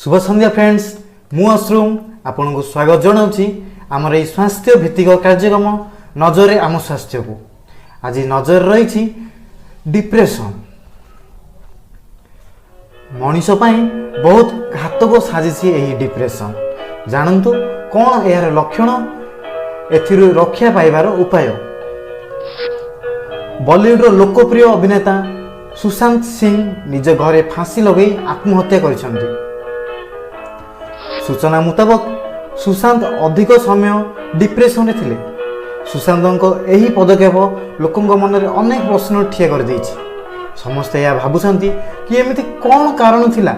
शुभ संध्या friends, मु अश्रुम आपन को स्वागत जनाऊँगी आमर ये स्वास्थ्य भित्तिक कार्यक्रम नजरे आम स्वास्थ्य को। आज नजर रही डिप्रेशन। मनीष बहुत घातक साजिश यही डिप्रेशन। जानतु कौन यार लक्षण, एथिरु रक्षा पाइबार उपाय। बॉलीवुड लोकप्रिय अभिनेता सुशांत सिंह निज घरे फांसी लगे आत्महत्या करिसेंती। सूचना मुताबक सुशांत अधिक समय डिप्रेशन रे थिले। सुशांतଙ୍କ ଏହି पदक्षेप लोकଙ୍କ मनरे अनेक प्रश्न ठिया कर दैछि। समस्त या भाबुछंती कि एमिति कोन कारण थिला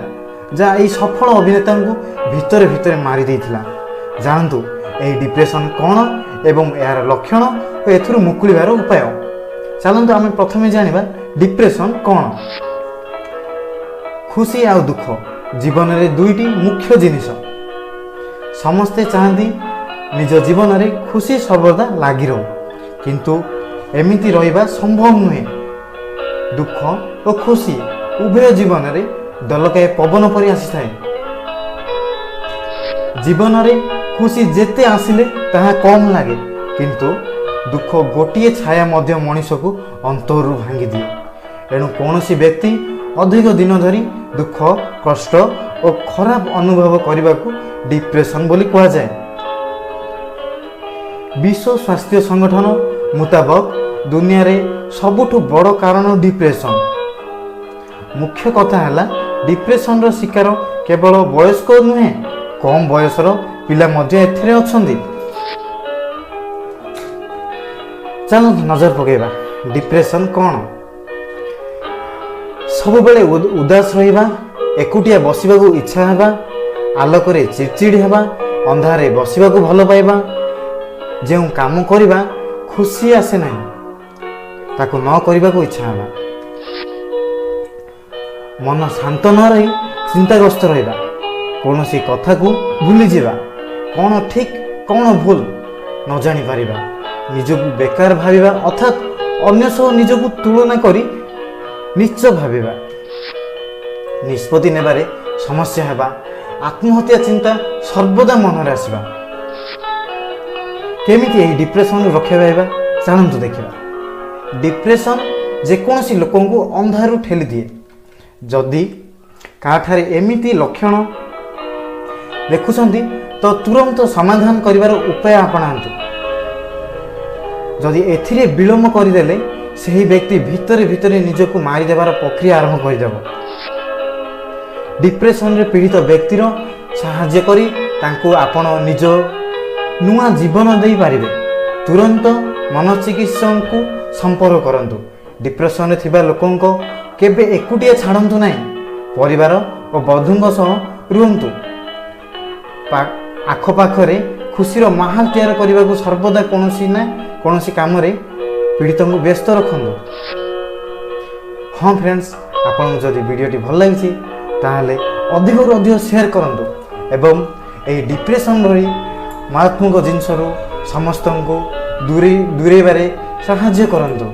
जा एई सफल अभिनेता को भितर भितर मारी दैथिला। जानतु एई डिप्रेशन कोन एवं यार लक्षण और एथुरु मुकुलिबार उपाय। चलंतु आमे प्रथमे जानिबा डिप्रेशन कोन। खुशी आ दुख जीवन रे दुईटी मुख्य जिनिस। समस्ते चाहती निज जीवन में खुशी सर्वदा लगी रहो, किंतु एमिति रहिबा संभव नुहे। दुख और खुशी उभय जीवन में दलकाए पवन परि आसी थाए। जीवन में खुशी जेते आसिले ताहा कम लगे, किंतु दुख गोटिए छाया मध्य मनीष को अंतरु भांगी दिए। एणु कौनसी व्यक्ति अधिक दिन धरी दुख कष्ट और खराब अनुभव करने को डिप्रेशन बोली कहा जाए। विश्व स्वास्थ्य संगठन मुताबक दुनिया रे सबुठु बड़ कारण डिप्रेशन। मुख्य कथा है डिप्रेशन रो शिकार केवल वयस्क नुहे, कम बयसर पिला मध्य एथिरे अछंदी। चलो नजर पकेबा डिप्रेशन कौन। सब बेले उदास रहिबा, एकुटिया बसिबा को इच्छा हेबा, आलोकरे चिड़चिड़ी हेबा, अंधारे बसिबा को भल पाइबा, जो काम करिबा खुशी आसे नहीं ताको न करिबा को इच्छा हेबा, मन शांत न रही चिंताग्रस्त रहिबा, कौनसी कथा को भूली जीवा, कौन ठीक कौन भूल न जानी पारिबा, निजको बेकार भाविबा अर्थात अन्य सह निजको तुलना करी नीच भाविबा, निष्पत्ति नेबारे समस्या हेबा, आत्महत्या चिंता सर्वदा मनरे आसबा। केमिति एही डिप्रेशन रक्षा पाइबा जानतु देखिबा। डिप्रेशन जेकोसी लोकन को अंधारु ठेली दिए। जदि काठारे एमिति लक्षण देखुछंती तो तुरंत समाधान करिवार उपाय अपनांतु। जदि एथिरे विलम्ब करदेले सही व्यक्ति भितरे भितरे निजको मारी देवार प्रक्रिया आरंभ करदेव। डिप्रेशन रे पीड़ित व्यक्तिर साहाय्य करी तांको आपण निज नुआ जीवन दे पारिबे। तुरंत मनोचिकित्सक को संपर्क करंतु। डिप्रेशन रे थिबा लोकंको केबे एकुटिया छाड़ंतु नाही। परिवार और बंधुंक सह रुहंतु। आख पाखरे खुशीर माहौल तैयार करने को सर्वदा कौनसी ना कौनसी काम रे पीड़ित को व्यस्त रखंतु। हाँ फ्रेंड्स, आपन जदि वीडियोटी भल लगी ताहले अधिक अधिक शेयर करंतु एवं ए डिप्रेशन रही मारात्मक जिनसरू समस्त को दूरे बारे साहाय्य करंतु।